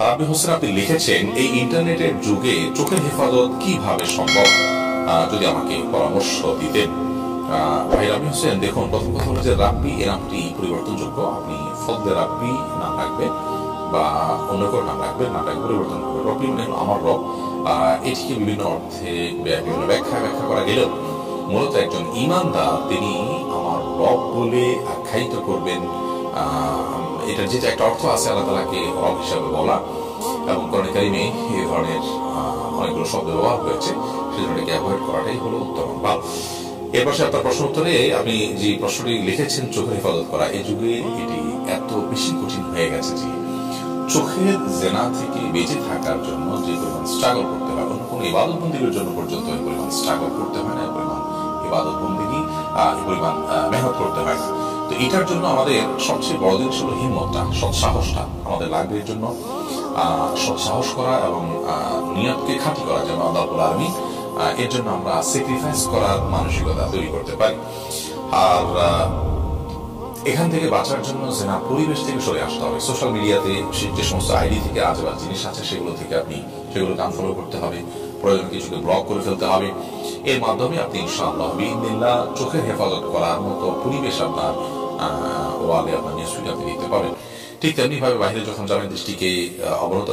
রাব্বি হোসেন আপনি লিখেছেন, এই ইন্টারনেটের যুগে চোখের হেফাজত কিভাবে সম্ভব, যদি আমাকে পরামর্শ দিতেন। ভাই রাব্বি হোসেন, দেখুন, প্রথম কথা হলো যে রাব্বি এ নামটি পরিবর্তনযোগ্য। আপনি ফজলে রাব্বি নাম রাখবেন বা অন্য কোনো নাম রাখবেন, নামটাকে পরিবর্তন করবেন। রব্বি মানে হলো আমার রব। এটিকে বিভিন্ন অর্থে বিভিন্ন ব্যাখ্যা করা গেলেও মূলত একজন ঈমানদার তিনি আমার রব বলে আখ্যায়িত করবেন। এটার যেটা একটা অর্থ আছে আল্লাহ তাআলাকে রব হিসাবে বলা, এবং কোরআন কারীমে এই ধরনের অনেকগুলো শব্দ ব্যবহার হয়েছে, সেজন্য এটাকে অ্যাভয়েড করাটাই হলো উত্তম। ভালো। এর পাশে আপনার প্রশ্ন উত্তরে আপনি যে প্রশ্নটি লিখেছেন চোখের হেফাজত করা, এই যুগে এটি এত বেশি কঠিন হয়ে গেছে যে চোখের জেনা থেকে বেঁচে থাকার জন্য যে পরিমাণ স্ট্রাগল করতে হয়, অন্য কোনো ইবাদত বন্দিগির জন্য পর্যন্ত এই পরিমাণ স্ট্রাগল করতে হয় না, এই পরিমাণ ইবাদত বন্দিগি, এই পরিমাণ মেহনত করতে হয় না। তো এটার জন্য আমাদের সবচেয়ে বড় জিনিস হলো হিম্মতটা, সৎসাহসটা আমাদের লাগবে। এর জন্য সৎসাহস করা এবং নিয়তকে খাঁটি করা, যেন আল্লাহ রাব্বুল আলামিন এর জন্য আমরা স্যাক্রিফাইস করার মানসিকতা তৈরি করতে পারি। আর এখান থেকে বাঁচার জন্য জেনা পরিবেশ থেকে সরে আসতে হবে। সোশ্যাল মিডিয়াতে যে সমস্ত আইডি থেকে আজেবাজে জিনিস আছে সেগুলো থেকে আপনি সেগুলোকে আনফলো করতে হবে, প্রয়োজন কিছুকে ব্লক করে ফেলতে হবে। এর মাধ্যমে আপনি ইনশাআল্লাহ বিইذনিল্লাহ চোখের হেফাজত করার মতো পরিবেশ আপনার ওয়ালে আপনার নিউজ ফিড আপনি দিতে পারবেন। ঠিক তেমনি ভাবে বাইরে যখন যাবেন দৃষ্টিকে অবনত